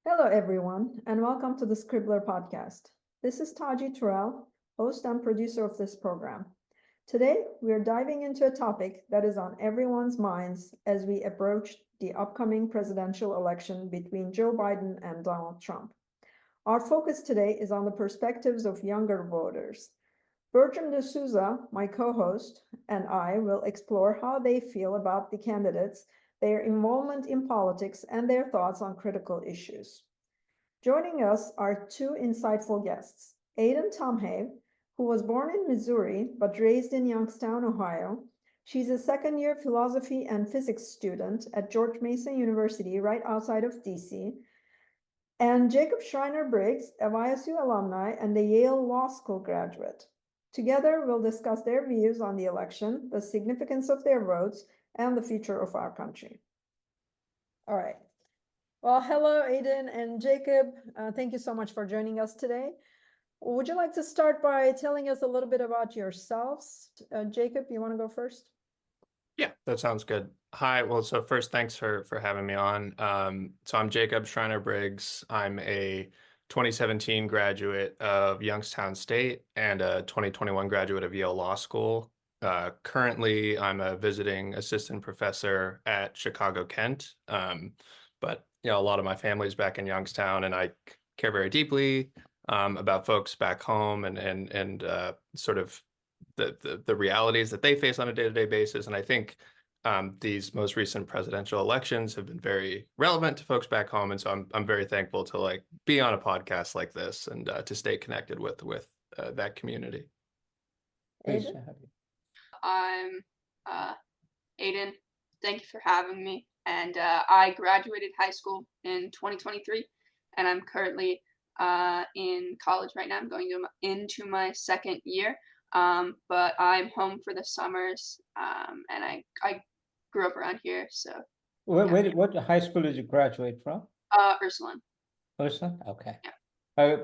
Hello, everyone, and welcome to the Scribbler podcast. This is Taci Turel, host and producer of this program. Today, we are diving into a topic that is on everyone's minds as we approach the upcoming presidential election between Joe Biden and Donald Trump. Our focus today is on the perspectives of younger voters. Bertram de Souza, my co-host, and I will explore how they feel about the candidates, their involvement in politics, and their thoughts on critical issues. Joining us are two insightful guests. Aiden Tomhave, who was born in Missouri but raised in Youngstown, Ohio. She's a second-year philosophy and physics student at George Mason University right outside of DC. And Jacob Schriner-Briggs, a YSU alumni and a Yale Law School graduate. Together, we'll discuss their views on the election, the significance of their votes, and the future of our country. All right. Well, hello, Aiden and Jacob. Thank you so much for joining us today. Would you like to start by telling us a little bit about yourselves? Jacob, you want to go first? Yeah, that sounds good. Hi. Well, so first, thanks for having me on. So I'm Jacob Schriner-Briggs. I'm a 2017 graduate of Youngstown State and a 2021 graduate of Yale Law School. Currently, I'm a visiting assistant professor at Chicago Kent. But a lot of my family's back in Youngstown, and I care very deeply about folks back home and sort of the realities that they face on a day-to-day basis. And I think these most recent presidential elections have been very relevant to folks back home. And so I'm very thankful to be on a podcast like this and to stay connected with that community. Aiden? I'm Aiden. Thank you for having me. And I graduated high school in 2023, and I'm currently in college right now. I'm going into my second year. But I'm home for the summers, and I grew up around here, so. What high school did you graduate from? Ursuline. Ursuline? Okay. Yeah.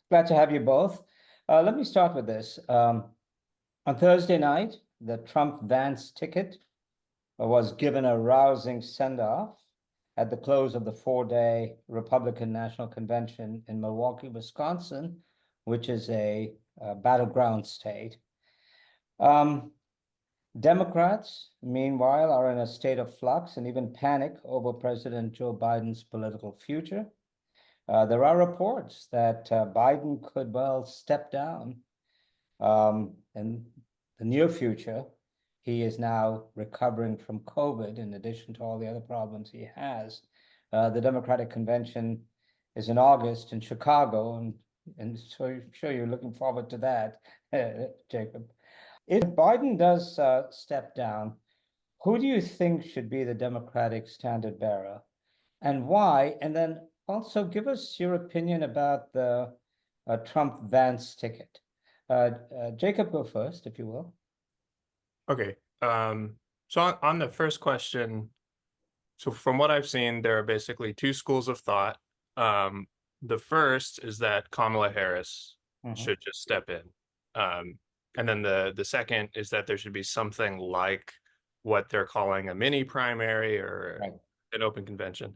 Glad to have you both. Let me start with this. On Thursday night, the Trump-Vance ticket was given a rousing send-off at the close of the four-day Republican National Convention in Milwaukee, Wisconsin, which is a battleground state. Democrats, meanwhile, are in a state of flux and even panic over President Joe Biden's political future. There are reports that Biden could well step down in the near future. He is now recovering from COVID in addition to all the other problems he has. The Democratic convention is in August in Chicago, and so I'm sure you're looking forward to that, Jacob. If Biden does step down, who do you think should be the Democratic standard bearer and why? And then also give us your opinion about the Trump-Vance ticket. Jacob, go first, if you will. Okay. So on the first question, so from what I've seen, there are basically two schools of thought. The first is that Kamala Harris should just step in. And then the second is that there should be something like what they're calling a mini primary or an open convention.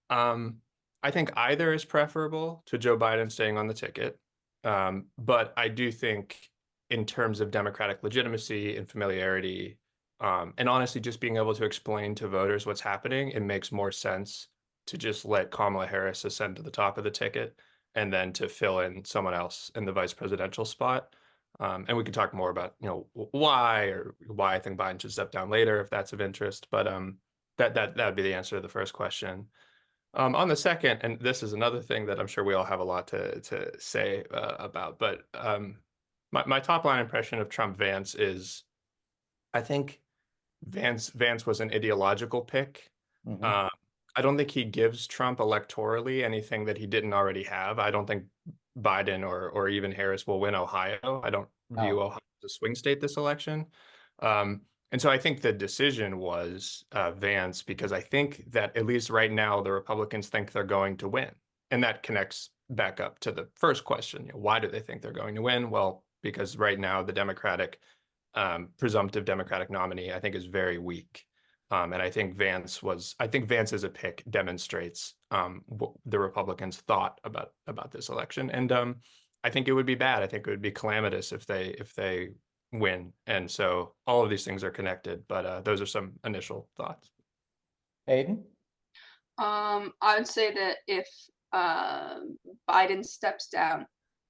I think either is preferable to Joe Biden staying on the ticket. But I do think in terms of Democratic legitimacy and familiarity, and honestly, just being able to explain to voters what's happening, it makes more sense to just let Kamala Harris ascend to the top of the ticket and then to fill in someone else in the vice presidential spot. And we can talk more about, why I think Biden should step down later if that's of interest. But that would be the answer to the first question. On the second, and this is another thing that I'm sure we all have a lot to say about, but my top line impression of Trump-Vance is, I think Vance was an ideological pick. I don't think he gives Trump electorally anything that he didn't already have. I don't think Biden or even Harris will win Ohio. I don't view Ohio as a swing state this election. And so I think the decision was Vance, because I think that at least right now, the Republicans think they're going to win. And that connects back up to the first question. Why do they think they're going to win? Well, because right now the presumptive Democratic nominee, I think, is very weak. And I think Vance as a pick demonstrates what the Republicans thought about this election. And I think it would be bad. I think it would be calamitous if they win. And so all of these things are connected, but those are some initial thoughts. Aiden? I would say that if Biden steps down,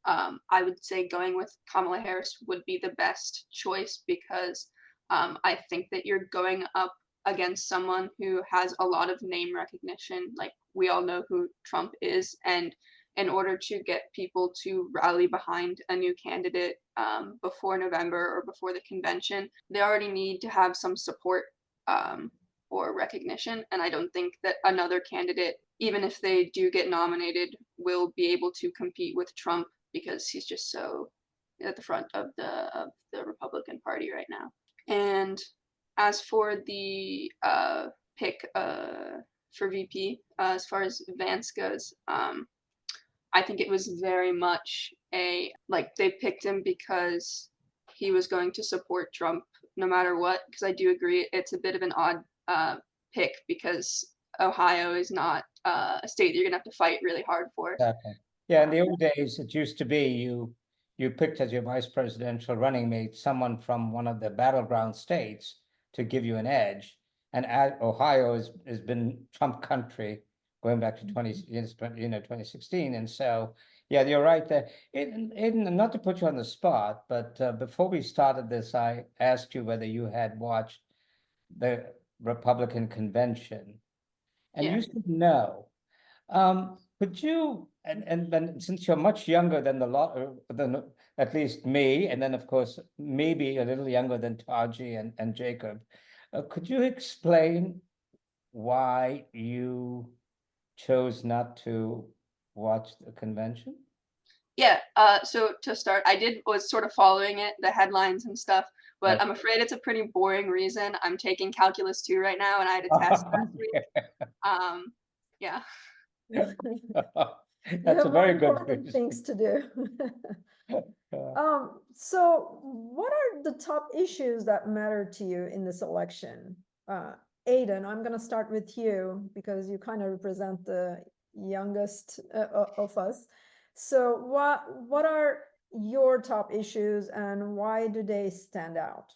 I would say going with Kamala Harris would be the best choice because I think that you're going up against someone who has a lot of name recognition. Like we all know who Trump is, and in order to get people to rally behind a new candidate before November or before the convention, they already need to have some support or recognition. And I don't think that another candidate, even if they do get nominated, will be able to compete with Trump because he's just so at the front of the Republican Party right now. And as for the pick for VP, as far as Vance goes, I think it was very much they picked him because he was going to support Trump no matter what. Because I do agree it's a bit of an odd pick because Ohio is not a state that you're gonna have to fight really hard for. Exactly. Yeah, in the old days, it used to be you picked as your vice presidential running mate someone from one of the battleground states to give you an edge. And Ohio has been Trump country going back to 2016. And so, yeah, you're right there. Aiden, not to put you on the spot, but before we started this, I asked you whether you had watched the Republican convention, and you said no. Could you, and since you're much younger than than at least me, and then of course maybe a little younger than Taci and Jacob, could you explain why you chose not to watch the convention? Yeah, so to start, was sort of following the headlines and stuff, but I'm afraid it's a pretty boring reason. I'm taking Calculus 2 right now, and I had a test last week. Yeah. That's a very good reason. Things to do. So what are the top issues that matter to you in this election? Aiden, I'm gonna start with you because you kind of represent the youngest of us. So what are your top issues and why do they stand out?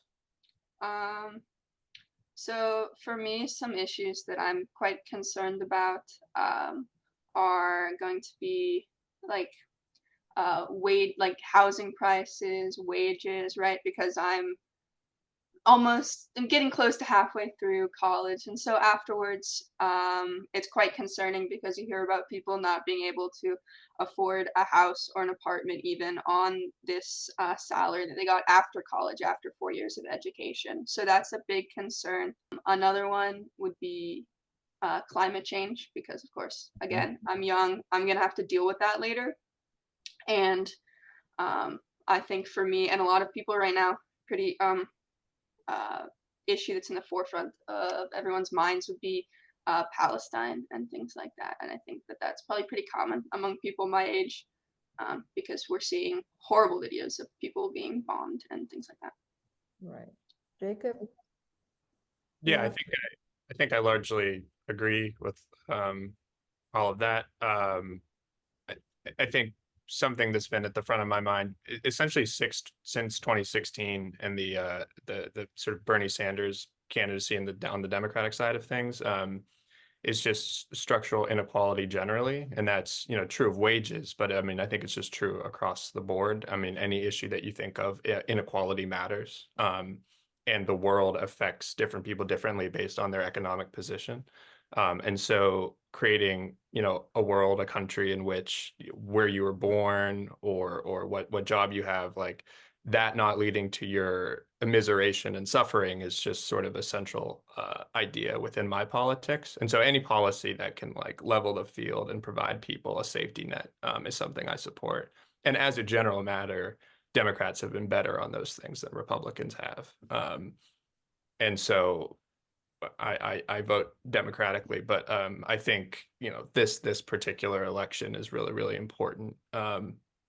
So for me, some issues that I'm quite concerned about are going to be like housing prices, wages, right? Because I'm getting close to halfway through college, and so afterwards it's quite concerning because you hear about people not being able to afford a house or an apartment even on this salary that they got after college, after 4 years of education. So that's a big concern. Another one would be climate change, because of course, again, I'm young, I'm gonna have to deal with that later. And I think for me and a lot of people right now, pretty issue that's in the forefront of everyone's minds would be Palestine and things like that. And I think that that's probably pretty common among people my age because we're seeing horrible videos of people being bombed and things like that. Right. Jacob? Yeah, I think I largely agree with all of that. I think something that's been at the front of my mind essentially since 2016 and the sort of Bernie Sanders candidacy on the Democratic side of things is just structural inequality generally, and that's true of wages, but I mean I think it's just true across the board. I mean any issue that you think of, inequality matters, and the world affects different people differently based on their economic position. And so creating, a world, a country in which where you were born or what job you have, like that not leading to your immiseration and suffering is just sort of a central idea within my politics. And so any policy that can like level the field and provide people a safety net is something I support. And as a general matter, Democrats have been better on those things than Republicans have. And so I vote democratically, but I think this particular election is really, really important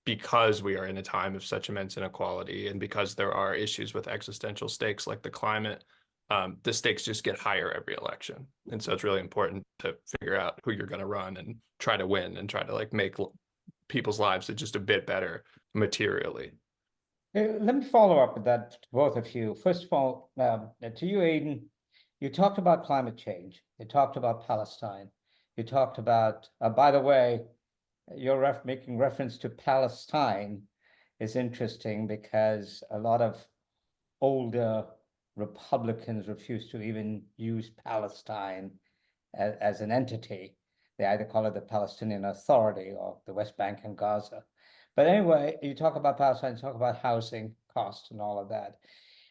because we are in a time of such immense inequality and because there are issues with existential stakes like the climate. the stakes just get higher every election. And so it's really important to figure out who you're going to run and try to win and try to like make people's lives just a bit better materially. Let me follow up with that, to both of you. First of all, to you, Aiden, you talked about climate change. You talked about Palestine. You talked about, by the way, you're making reference to Palestine is interesting because a lot of older Republicans refuse to even use Palestine as an entity. They either call it the Palestinian Authority or the West Bank and Gaza. But anyway, you talk about Palestine, you talk about housing costs and all of that.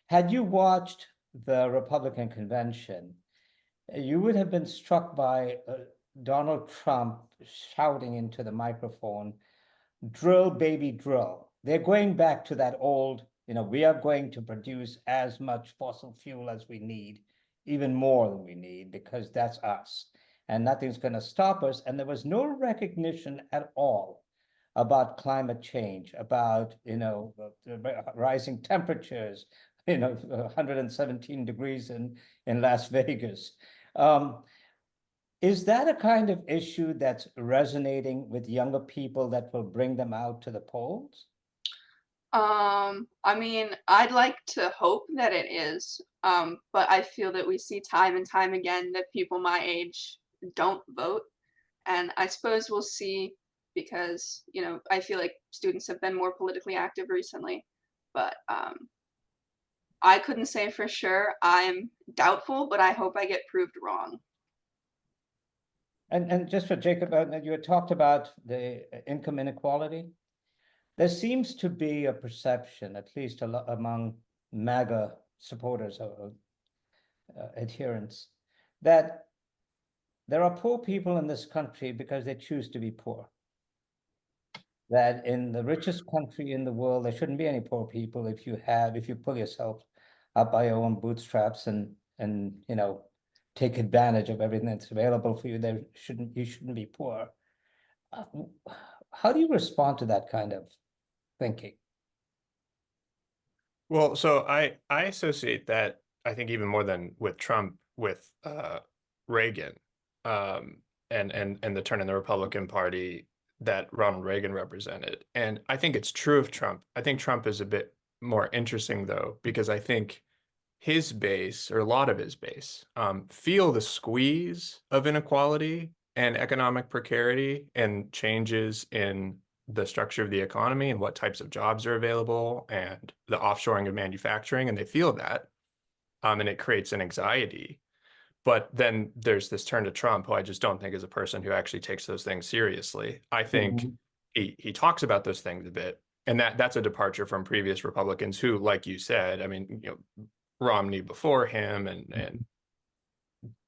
Had you watched the Republican convention, you would have been struck by Donald Trump shouting into the microphone, drill, baby, drill. They're going back to that old, we are going to produce as much fossil fuel as we need, even more than we need, because that's us. And nothing's going to stop us. And there was no recognition at all about climate change, about, the rising temperatures, 117 degrees in Las Vegas. Is that a kind of issue that's resonating with younger people that will bring them out to the polls? I mean, I'd like to hope that it is, but I feel that we see time and time again that people my age don't vote. And I suppose we'll see because, I feel like students have been more politically active recently. But I couldn't say for sure. I'm doubtful, but I hope I get proved wrong. And just for Jacob, you had talked about the income inequality. There seems to be a perception, at least among MAGA supporters or adherents, that there are poor people in this country because they choose to be poor. That in the richest country in the world, there shouldn't be any poor people if you pull yourself up by your own bootstraps and take advantage of everything that's available for you. You shouldn't be poor. How do you respond to that kind of thinking? Well, so I associate that, I think even more than with Trump, with Reagan, and the turn in the Republican Party that Ronald Reagan represented. And I think it's true of Trump. I think Trump is a bit more interesting though, because I think his base, or a lot of his base, feel the squeeze of inequality and economic precarity and changes in the structure of the economy and what types of jobs are available and the offshoring of manufacturing, and they feel that, and it creates an anxiety. But then there's this turn to Trump, who I just don't think is a person who actually takes those things seriously. I think he talks about those things a bit, and that's a departure from previous Republicans who, like you said, I mean, Romney before him and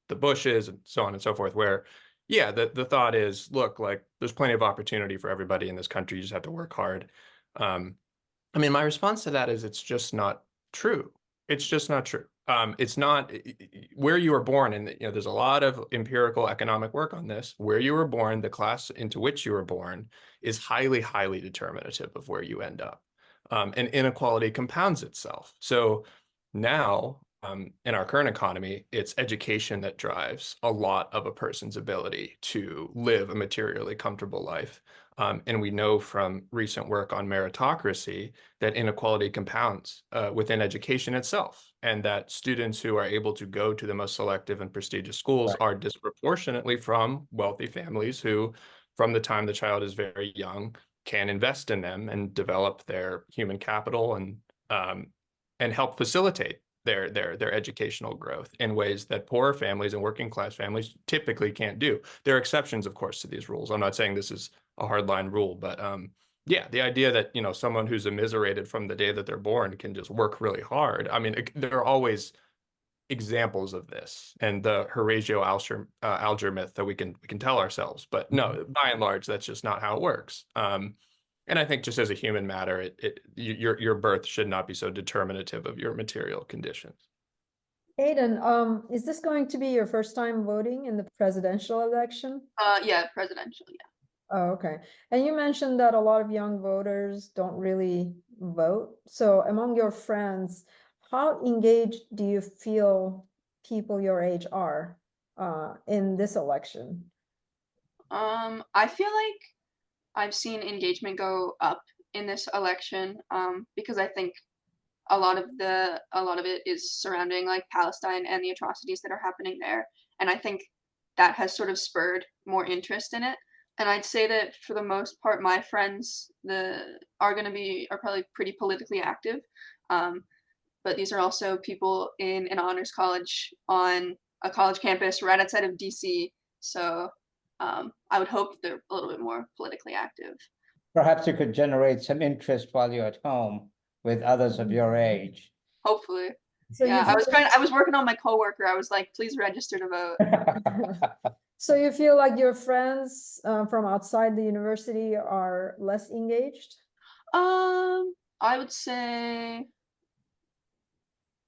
the Bushes and so on and so forth, where yeah, the thought is, look, like there's plenty of opportunity for everybody in this country. You just have to work hard. I mean, my response to that is it's just not true. It's just not true. It's not where you were born, and there's a lot of empirical economic work on this. Where you were born, the class into which you were born, is highly, highly determinative of where you end up. And inequality compounds itself. So now, in our current economy, it's education that drives a lot of a person's ability to live a materially comfortable life. And we know from recent work on meritocracy that inequality compounds within education itself, and that students who are able to go to the most selective and prestigious schools are disproportionately from wealthy families who, from the time the child is very young, can invest in them and develop their human capital and help facilitate their educational growth in ways that poorer families and working class families typically can't do. There are exceptions, of course, to these rules. I'm not saying this is a hardline rule, but yeah, the idea that someone who's immiserated from the day that they're born can just work really hard. I mean, there are always examples of this, and the Horatio Alger myth that we can tell ourselves, but no, by and large, that's just not how it works. And I think just as a human matter, your birth should not be so determinative of your material conditions. Aiden, is this going to be your first time voting in the presidential election? Yeah, presidential, yeah. Oh, okay. And you mentioned that a lot of young voters don't really vote. So among your friends, how engaged do you feel people your age are in this election? I feel like I've seen engagement go up in this election, because I think a lot of it is surrounding like Palestine and the atrocities that are happening there, and I think that has sort of spurred more interest in it. And I'd say that for the most part, my friends are probably pretty politically active, but these are also people in an honors college on a college campus right outside of DC. So I would hope they're a little bit more politically active. Perhaps you could generate some interest while you're at home with others of your age. Hopefully. So Yeah, you I was working on my coworker. I was like, please register to vote. So you feel like your friends from outside the university are less engaged? I would say,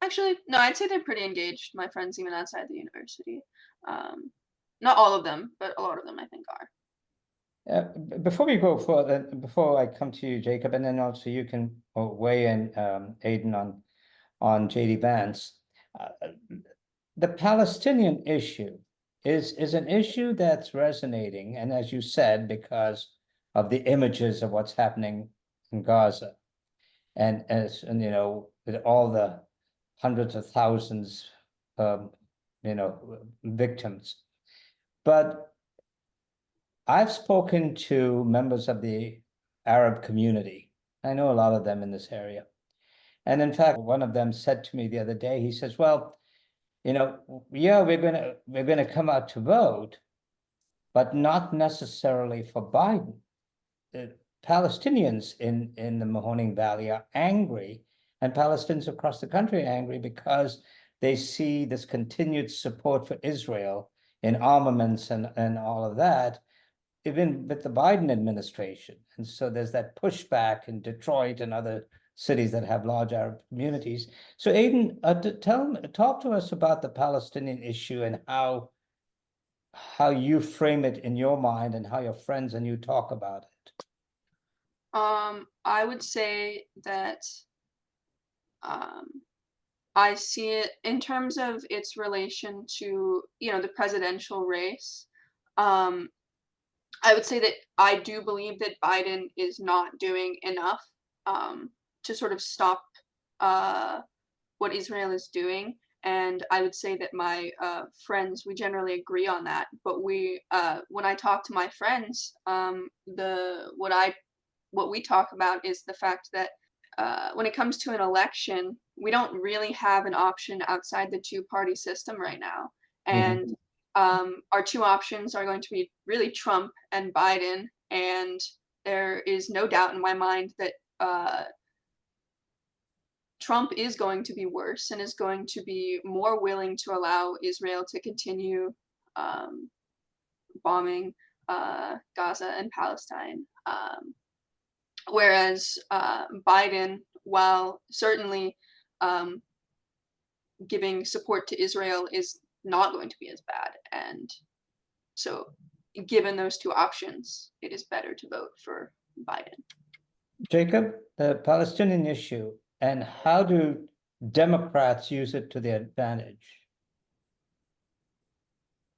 actually, no, I'd say they're pretty engaged. My friends, even outside the university. Not all of them, but a lot of them, I think, are. Before we go further, before I come to you, Jacob, and then also you can weigh in, Aiden, on JD Vance. The Palestinian issue is an issue that's resonating, and as you said, because of the images of what's happening in Gaza, and you know, with all the hundreds of thousands, you know, victims. But I've spoken to members of the Arab community. I know a lot of them in this area. And in fact, one of them said to me the other day, he says, well, you know, yeah, we're gonna come out to vote, but not necessarily for Biden. The Palestinians in the Mahoning Valley are angry, and Palestinians across the country are angry because they see this continued support for Israel in armaments and all of that, even with the Biden administration. And so there's that pushback in Detroit and other cities that have large Arab communities. So Aiden, talk to us about the Palestinian issue and how you frame it in your mind and how your friends and you talk about it. I would say that I see it in terms of its relation to, you know, the presidential race. I would say that I do believe that Biden is not doing enough to sort of stop what Israel is doing. And I would say that my friends, we generally agree on that. But when I talk to my friends, what we talk about is the fact that when it comes to an election, we don't really have an option outside the two-party system right now. And our two options are going to be really Trump and Biden. And there is no doubt in my mind that Trump is going to be worse and is going to be more willing to allow Israel to continue bombing Gaza and Palestine. Whereas Biden, while certainly giving support to Israel, is not going to be as bad. And so given those two options, it is better to vote for Biden. Jacob, the Palestinian issue, and how do Democrats use it to their advantage?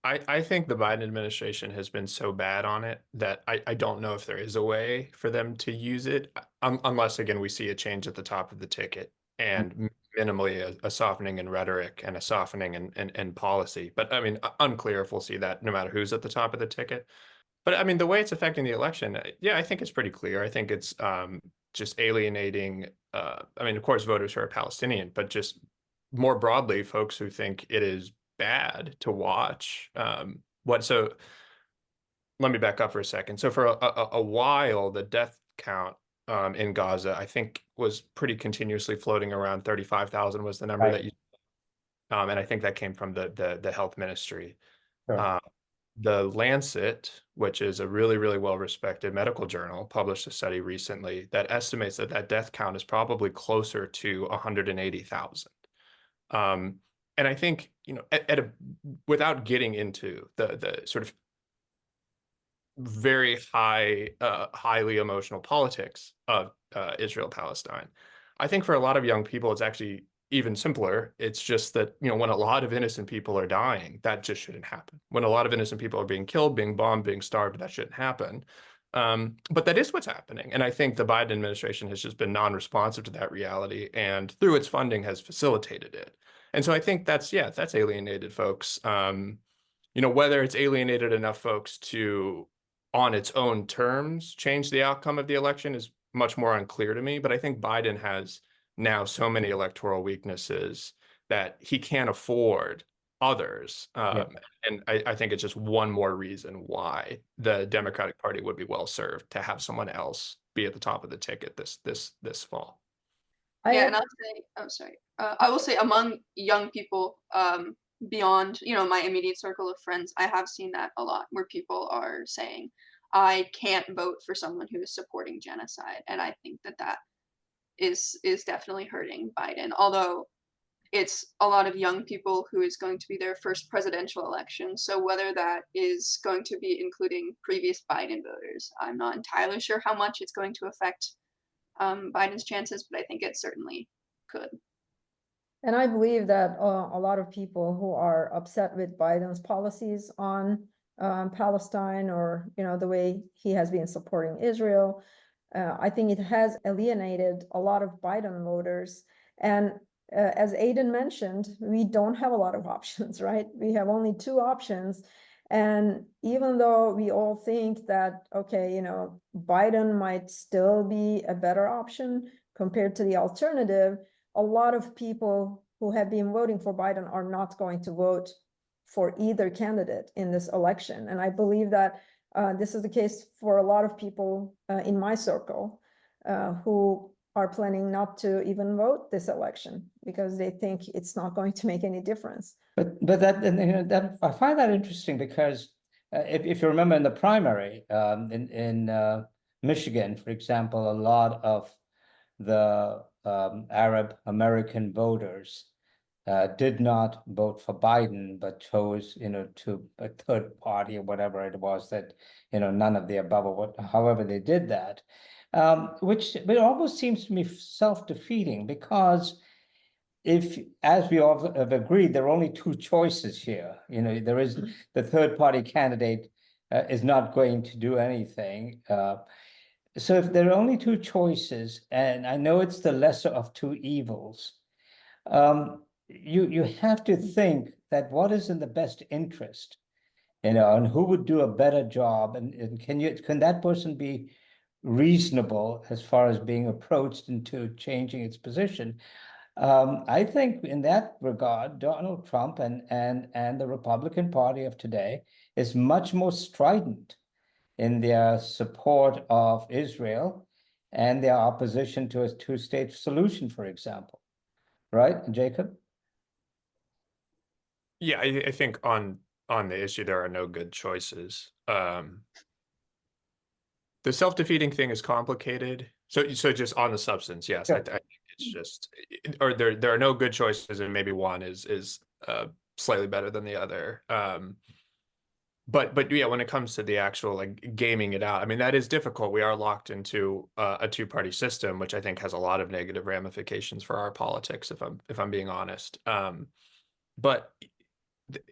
I think the Biden administration has been so bad on it that I don't know if there is a way for them to use it, unless, again, we see a change at the top of the ticket and minimally a softening in rhetoric and a softening in policy. But I mean, unclear if we'll see that no matter who's at the top of the ticket. But I mean, the way it's affecting the election, yeah, I think it's pretty clear. I think it's just alienating, I mean, of course, voters who are Palestinian, but just more broadly, folks who think it is bad to watch. So let me back up for a second. So for a while, the death count in Gaza, I think, was pretty continuously floating around 35,000 was the number Right. that you, and I think that came from the health ministry. Sure. The Lancet, which is a really, really well-respected medical journal, published a study recently that estimates that death count is probably closer to 180,000. And I think, you know, without getting into the sort of very highly emotional politics of Israel-Palestine, I think for a lot of young people, it's actually even simpler. It's just that, when a lot of innocent people are dying, that just shouldn't happen. When a lot of innocent people are being killed, being bombed, being starved, that shouldn't happen. But that is what's happening. And I think the Biden administration has just been non-responsive to that reality, and through its funding has facilitated it. And so I think that's alienated folks. Whether it's alienated enough folks to, on its own terms, change the outcome of the election is much more unclear to me. But I think Biden has now so many electoral weaknesses that he can't afford others. And I think it's just one more reason why the Democratic Party would be well served to have someone else be at the top of the ticket this fall. Yeah, and I'll say, I'm sorry. I will say among young people, beyond, my immediate circle of friends, I have seen that a lot where people are saying, I can't vote for someone who is supporting genocide. And I think that is definitely hurting Biden. Although it's a lot of young people who is going to be their first presidential election. So whether that is going to be including previous Biden voters, I'm not entirely sure how much it's going to affect Biden's chances, but I think it certainly could. And I believe that a lot of people who are upset with Biden's policies on Palestine, or the way he has been supporting Israel, I think it has alienated a lot of Biden voters. And as Aiden mentioned, we don't have a lot of options, right? We have only two options. And even though we all think that, okay, Biden might still be a better option compared to the alternative, a lot of people who have been voting for Biden are not going to vote for either candidate in this election. And I believe that this is the case for a lot of people in my circle who are planning not to even vote this election because they think it's not going to make any difference. But that I find that interesting because if you remember in the primary in Michigan, for example, a lot of the Arab American voters did not vote for Biden, but chose, to a third party or whatever it was that, none of the above, or however they did that, which it almost seems to me self-defeating because if, as we all have agreed, there are only two choices here. There is the third party candidate is not going to do anything. So if there are only two choices, and I know it's the lesser of two evils, you have to think that what is in the best interest, and who would do a better job, and can that person be reasonable as far as being approached into changing its position? I think in that regard, Donald Trump and the Republican Party of today is much more strident in their support of Israel and their opposition to a two-state solution, for example. Right, Jacob? Yeah, I think on the issue, there are no good choices. The self-defeating thing is complicated. So just on the substance, yes, Sure. I think it's just, or there are no good choices, and maybe one is slightly better than the other. But yeah, when it comes to the actual gaming it out, I mean, that is difficult. We are locked into a two-party system, which I think has a lot of negative ramifications for our politics, if I'm being honest. But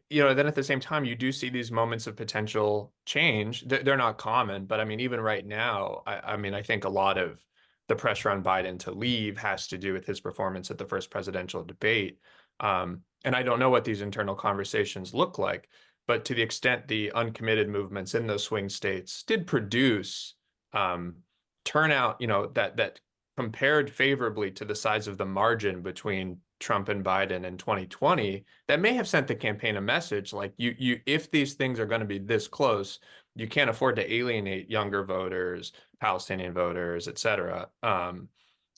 then at the same time, you do see these moments of potential change. They're not common, but I mean, even right now, I mean, I think a lot of the pressure on Biden to leave has to do with his performance at the first presidential debate. And I don't know what these internal conversations look like, but to the extent the uncommitted movements in those swing states did produce turnout, that compared favorably to the size of the margin between Trump and Biden in 2020, that may have sent the campaign a message like, if these things are going to be this close, you can't afford to alienate younger voters, Palestinian voters, et cetera.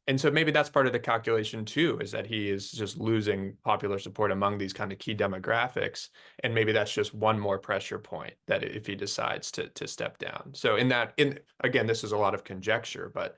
And so maybe that's part of the calculation too, is that he is just losing popular support among these kind of key demographics. And maybe that's just one more pressure point that if he decides to step down. So again, this is a lot of conjecture, but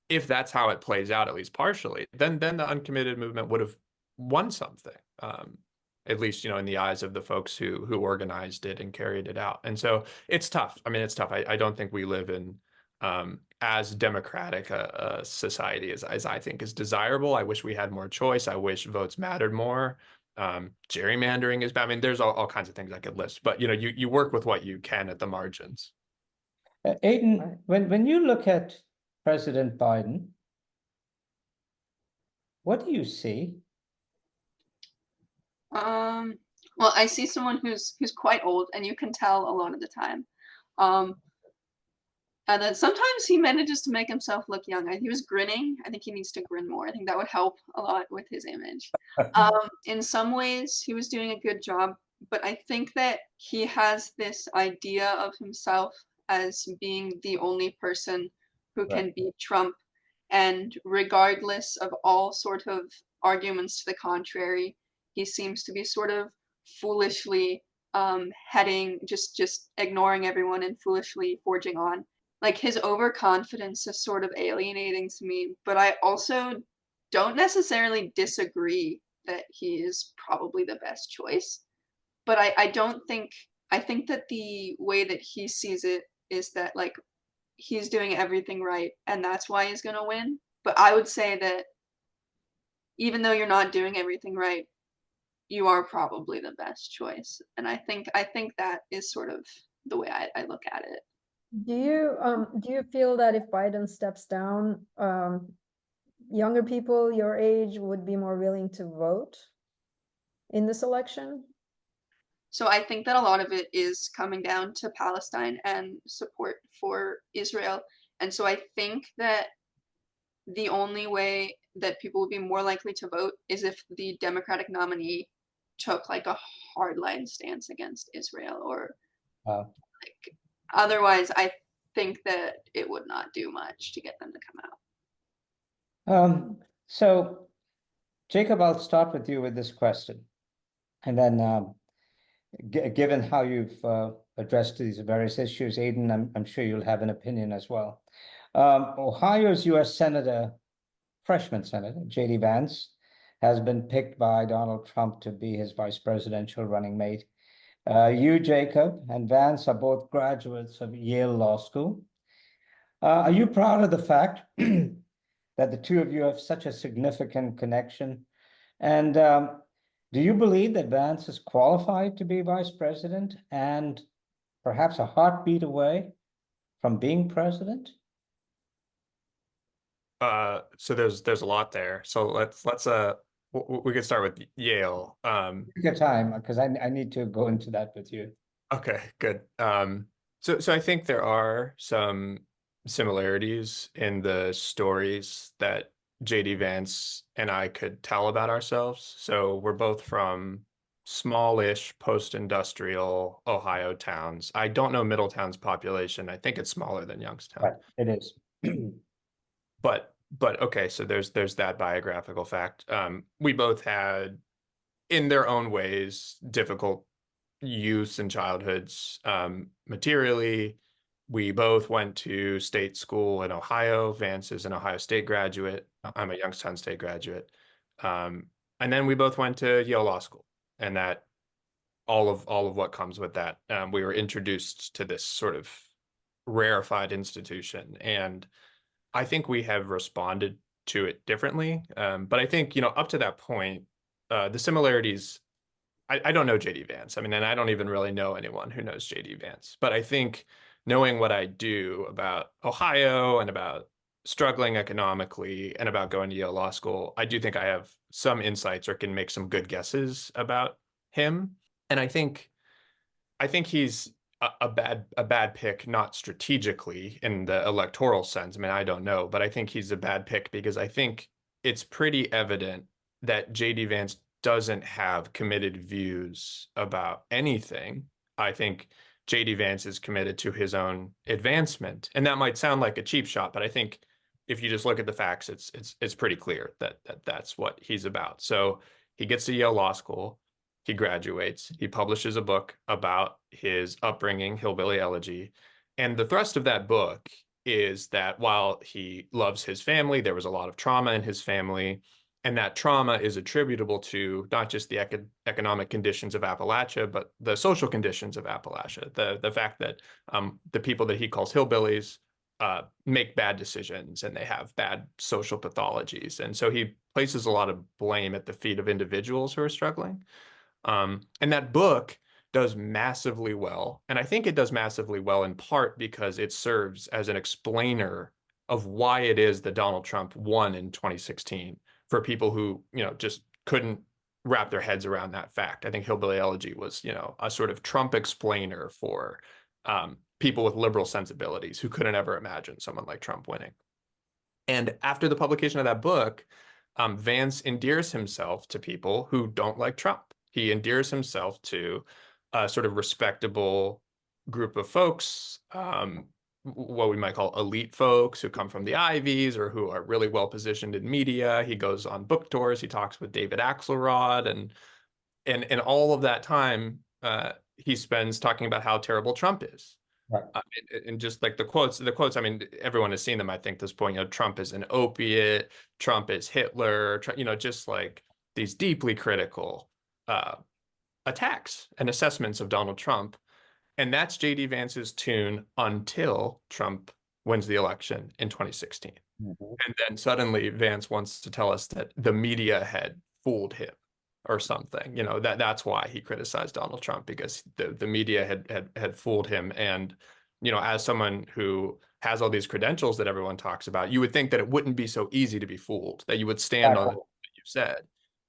if that's how it plays out, at least partially, then the uncommitted movement would have won something, at least, in the eyes of the folks who organized it and carried it out. And so it's tough. I mean, it's tough. I don't think we live in as democratic a society as I think is desirable. I wish we had more choice. I wish votes mattered more. Gerrymandering is bad. I mean, there's all kinds of things I could list, but you work with what you can at the margins. Aidan, when you look at President Biden, what do you see? Well, I see someone who's quite old, and you can tell a lot of the time. And then sometimes he manages to make himself look young. He was grinning. I think he needs to grin more. I think that would help a lot with his image. In some ways, he was doing a good job, but I think that he has this idea of himself as being the only person who can beat Trump. And regardless of all sort of arguments to the contrary, he seems to be sort of foolishly just ignoring everyone and foolishly forging on. Like, his overconfidence is sort of alienating to me, but I also don't necessarily disagree that he is probably the best choice. But I think that the way that he sees it is that, like, he's doing everything right and that's why he's gonna win. But I would say that even though you're not doing everything right, you are probably the best choice. And I think that is sort of the way I look at it. Do you feel that if Biden steps down, younger people your age would be more willing to vote in this election? So I think that a lot of it is coming down to Palestine and support for Israel. And so I think that the only way that people would be more likely to vote is if the Democratic nominee took like a hardline stance against Israel, or like, otherwise I think that it would not do much to get them to come out. So Jacob, I'll start with you with this question. And then given how you've addressed these various issues, Aidan, I'm sure you'll have an opinion as well. Ohio's U.S. freshman Senator, J.D. Vance, has been picked by Donald Trump to be his vice presidential running mate. You, Jacob, and Vance are both graduates of Yale Law School. Are you proud of the fact that the two of you have such a significant connection? And do you believe that Vance is qualified to be vice president and perhaps a heartbeat away from being president? So there's a lot there. So let's we could start with Yale. Take your time, because I need to go into that with you. Okay, good. So I think there are some similarities in the stories that JD Vance and I could tell about ourselves. So we're both from smallish post-industrial Ohio towns. I don't know Middletown's population. I think it's smaller than Youngstown. Right, it is. But okay, so there's that biographical fact. We both had, in their own ways, difficult youth and childhoods. Materially, we both went to state school in Ohio. Vance is an Ohio State graduate. I'm a Youngstown State graduate. And then we both went to Yale Law School, and that all of what comes with that. We were introduced to this sort of rarefied institution, and I think we have responded to it differently. But I think, up to that point, the similarities, I don't know JD Vance. I mean, and I don't even really know anyone who knows JD Vance. But I think knowing what I do about Ohio and about struggling economically and about going to Yale Law School, I do think I have some insights or can make some good guesses about him. And I think he's a bad pick, not strategically in the electoral sense. I mean, I don't know, but I think he's a bad pick because I think it's pretty evident that JD Vance doesn't have committed views about anything. I think JD Vance is committed to his own advancement, and that might sound like a cheap shot, but I think if you just look at the facts, it's pretty clear that that's what he's about. So he gets to Yale Law School. He graduates, he publishes a book about his upbringing, Hillbilly Elegy. And the thrust of that book is that while he loves his family, there was a lot of trauma in his family. And that trauma is attributable to not just the economic conditions of Appalachia, but the social conditions of Appalachia. The fact that the people that he calls hillbillies make bad decisions and they have bad social pathologies. And so he places a lot of blame at the feet of individuals who are struggling. And that book does massively well. And I think it does massively well in part because it serves as an explainer of why it is that Donald Trump won in 2016 for people who, just couldn't wrap their heads around that fact. I think Hillbilly Elegy was, a sort of Trump explainer for people with liberal sensibilities who couldn't ever imagine someone like Trump winning. And after the publication of that book, Vance endears himself to people who don't like Trump. He endears himself to a sort of respectable group of folks, what we might call elite folks who come from the Ivies or who are really well positioned in media. He goes on book tours. He talks with David Axelrod, and all of that time he spends talking about how terrible Trump is. Right. And just like the quotes, I mean, everyone has seen them, I think, at this point. Trump is an opiate, Trump is Hitler, just like these deeply critical attacks and assessments of Donald Trump. And that's J.D. Vance's tune until Trump wins the election in 2016. Mm-hmm. And then suddenly Vance wants to tell us that the media had fooled him or something. That's why he criticized Donald Trump, because the media had fooled him. And, as someone who has all these credentials that everyone talks about, you would think that it wouldn't be so easy to be fooled, that you would stand on what you said.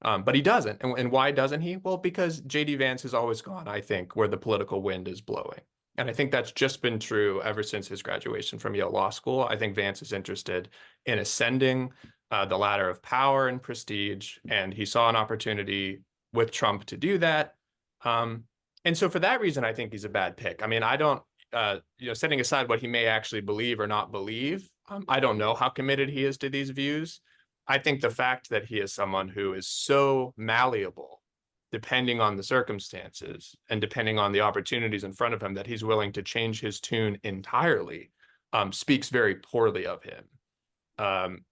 But he doesn't. And why doesn't he? Well, because J.D. Vance has always gone, I think, where the political wind is blowing. And I think that's just been true ever since his graduation from Yale Law School. I think Vance is interested in ascending the ladder of power and prestige, and he saw an opportunity with Trump to do that. And so for that reason, I think he's a bad pick. I mean, I don't, setting aside what he may actually believe or not believe, I don't know how committed he is to these views. I think the fact that he is someone who is so malleable, depending on the circumstances and depending on the opportunities in front of him, that he's willing to change his tune entirely, speaks very poorly of him.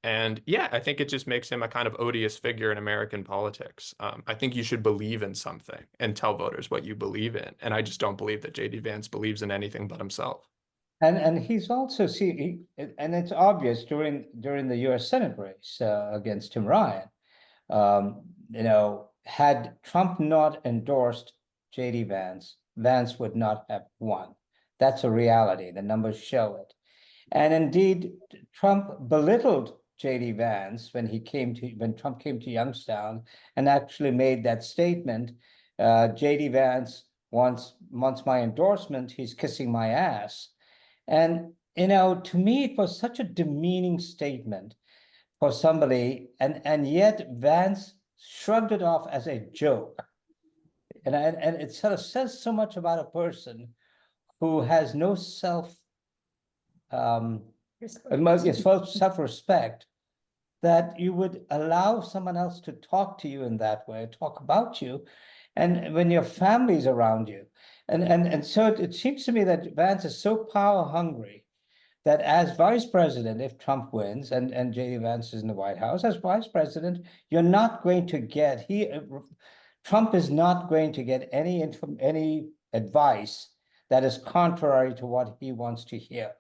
And yeah, I think it just makes him a kind of odious figure in American politics. I think you should believe in something and tell voters what you believe in. And I just don't believe that J.D. Vance believes in anything but himself. And he's also and it's obvious during the U.S. Senate race against Tim Ryan. Had Trump not endorsed J.D. Vance, Vance would not have won. That's a reality. The numbers show it. And indeed, Trump belittled J.D. Vance when Trump came to Youngstown and actually made that statement. J.D. Vance wants my endorsement. He's kissing my ass. And, to me, it was such a demeaning statement for somebody. And yet Vance shrugged it off as a joke. And it sort of says so much about a person who has no self-respect, that you would allow someone else to talk to you in that way, talk about you, and when your family's around you. And so it seems to me that Vance is so power hungry that as vice president, if Trump wins and J.D. Vance is in the White House, as vice president, you're not going to get, Trump is not going to get any advice that is contrary to what he wants to hear.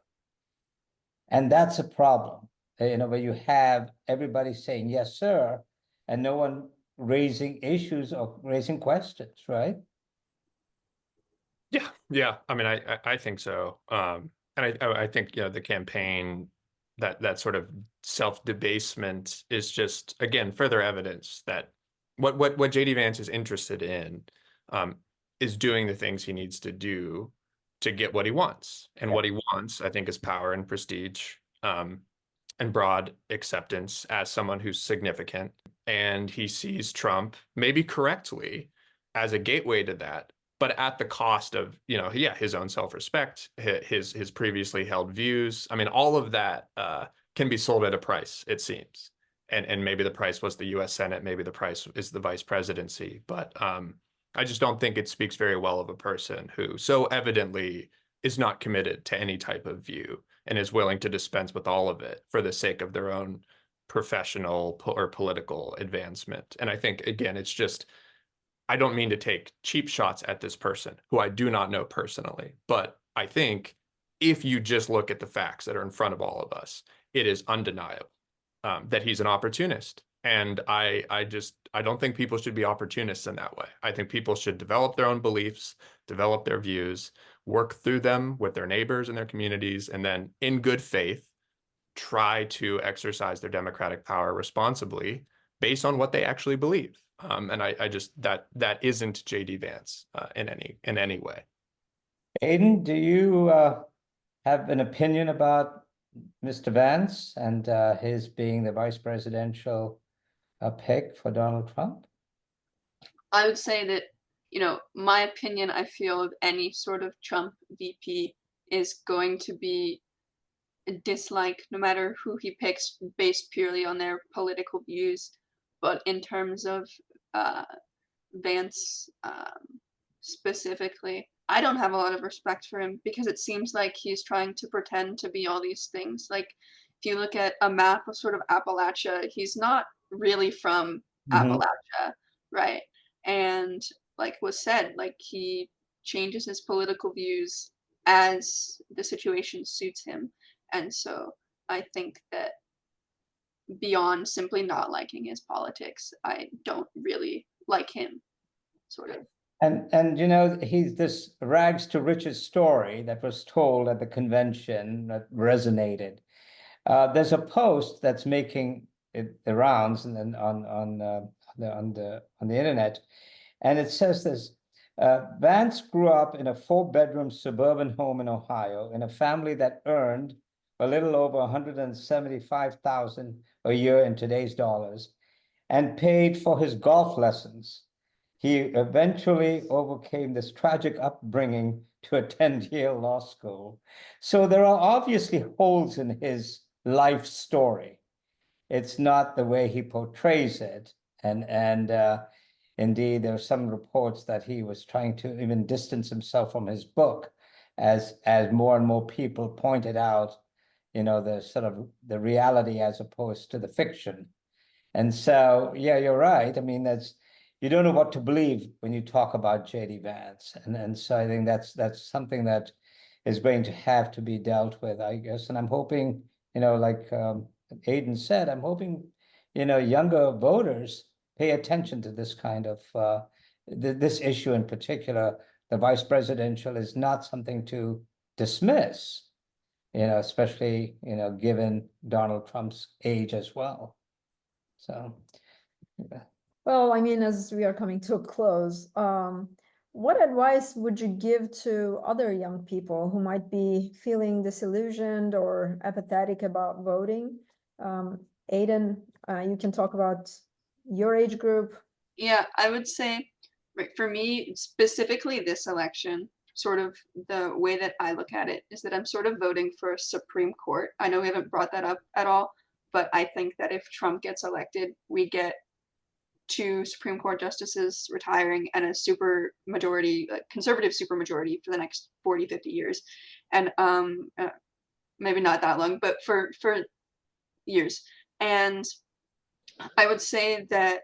And that's a problem, where you have everybody saying, yes, sir, and no one raising issues or raising questions, right? Yeah. I mean, I think so. And I think, the campaign, that sort of self-debasement is just, again, further evidence that what J.D. Vance is interested in is doing the things he needs to do to get what he wants. And what he wants, I think, is power and prestige, and broad acceptance as someone who's significant. And he sees Trump, maybe correctly, as a gateway to that, but at the cost of, his own self-respect, his previously held views. I mean, all of that can be sold at a price, it seems. And maybe the price was the U.S. Senate, maybe the price is the vice presidency. But I just don't think it speaks very well of a person who so evidently is not committed to any type of view and is willing to dispense with all of it for the sake of their own professional or political advancement. And I think, again, it's just, I don't mean to take cheap shots at this person who I do not know personally, but I think if you just look at the facts that are in front of all of us, it is undeniable that he's an opportunist. And I don't think people should be opportunists in that way. I think people should develop their own beliefs, develop their views, work through them with their neighbors and their communities, and then in good faith, try to exercise their democratic power responsibly based on what they actually believe. And I just that isn't J.D. Vance in any way. Aiden, do you have an opinion about Mr. Vance and his being the vice presidential pick for Donald Trump? I would say that, my opinion, I feel, of any sort of Trump VP is going to be a dislike, no matter who he picks, based purely on their political views. But in terms of Vance specifically, I don't have a lot of respect for him because it seems like he's trying to pretend to be all these things. Like, if you look at a map of sort of Appalachia, he's not really from Appalachia, right? And like was said, like he changes his political views as the situation suits him. And so I think that beyond simply not liking his politics, I don't really like him, sort of. And he's this rags to riches story that was told at the convention that resonated. There's a post that's making the rounds and then on the internet, and it says this: Vance grew up in a 4-bedroom suburban home in Ohio in a family that earned a little over $175,000 a year in today's dollars, and paid for his golf lessons. He eventually overcame this tragic upbringing to attend Yale Law School. So there are obviously holes in his life story. It's not the way he portrays it. And indeed, there are some reports that he was trying to even distance himself from his book as more and more people pointed out, the sort of the reality as opposed to the fiction. And so, yeah, you're right. I mean, you don't know what to believe when you talk about J.D. Vance. And so I think that's something that is going to have to be dealt with, I guess. And I'm hoping, like Aiden said, I'm hoping, younger voters pay attention to this kind of, this issue in particular. The vice presidential is not something to dismiss, especially, given Donald Trump's age as well. So, yeah. Well, I mean, as we are coming to a close, what advice would you give to other young people who might be feeling disillusioned or apathetic about voting? Aiden, you can talk about your age group. Yeah, I would say, for me, specifically this election, sort of the way that I look at it is that I'm sort of voting for a Supreme Court. I know we haven't brought that up at all, but I think that if Trump gets elected, we get 2 Supreme Court justices retiring and a super majority, conservative super majority for the next 40, 50 years. And maybe not that long, but for years. And I would say that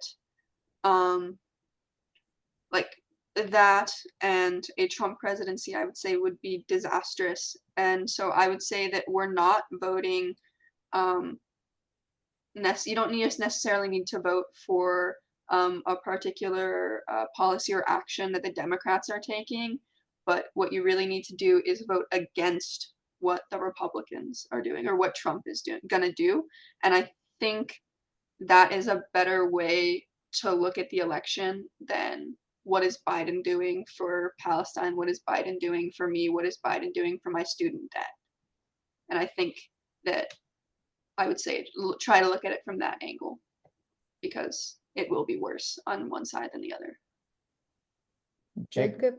like that and a Trump presidency, I would say, would be disastrous. And so I would say that we're not voting, you don't necessarily need to vote for a particular policy or action that the Democrats are taking, but what you really need to do is vote against what the Republicans are doing or what Trump is gonna do. And I think that is a better way to look at the election than what is Biden doing for Palestine, what is Biden doing for me, what is Biden doing for my student debt. And I think that I would say try to look at it from that angle, because it will be worse on one side than the other. Jacob?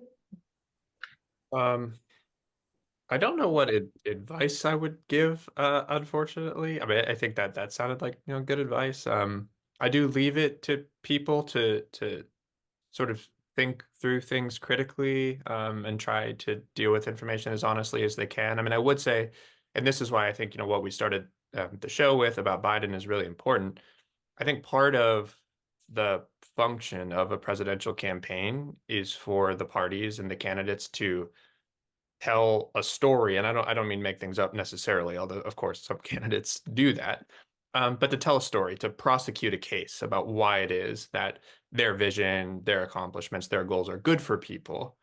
I don't know what advice I would give, unfortunately. I mean, I think that sounded like, good advice. I do leave it to people to sort of think through things critically, and try to deal with information as honestly as they can. I mean, I would say, and this is why I think, what we started the show with about Biden is really important. I think part of the function of a presidential campaign is for the parties and the candidates to tell a story, and I don't mean make things up necessarily, although of course some candidates do that, but to tell a story, to prosecute a case about why it is that their vision, their accomplishments, their goals are good for people.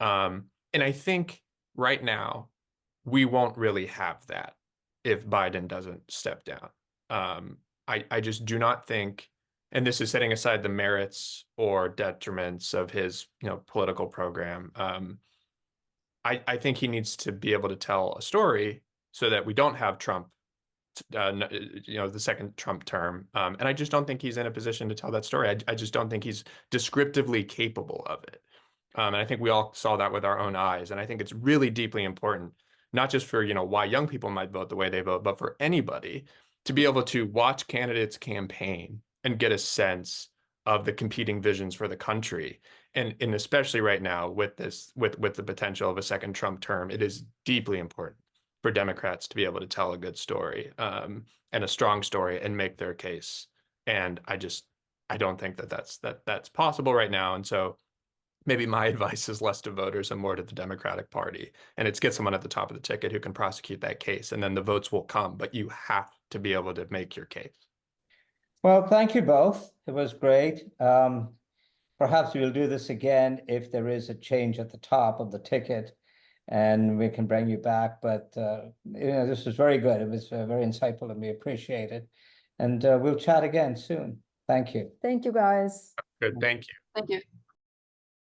And I think right now we won't really have that if Biden doesn't step down. I just do not think, and this is setting aside the merits or detriments of his, political program. I think he needs to be able to tell a story so that we don't have Trump, the second Trump term. And I just don't think he's in a position to tell that story. I just don't think he's descriptively capable of it. And I think we all saw that with our own eyes. And I think it's really deeply important, not just for, why young people might vote the way they vote, but for anybody to be able to watch candidates campaign and get a sense of the competing visions for the country. And especially right now with the potential of a second Trump term, it is deeply important for Democrats to be able to tell a good story, and a strong story, and make their case. And I don't think that's possible right now. And so maybe my advice is less to voters and more to the Democratic Party. And it's get someone at the top of the ticket who can prosecute that case, and then the votes will come, but you have to be able to make your case. Well, thank you both. It was great. Perhaps we'll do this again if there is a change at the top of the ticket, and we can bring you back. But this was very good. It was very insightful, and we appreciate it. And we'll chat again soon. Thank you. Thank you, guys. Good, thank you. Thank you.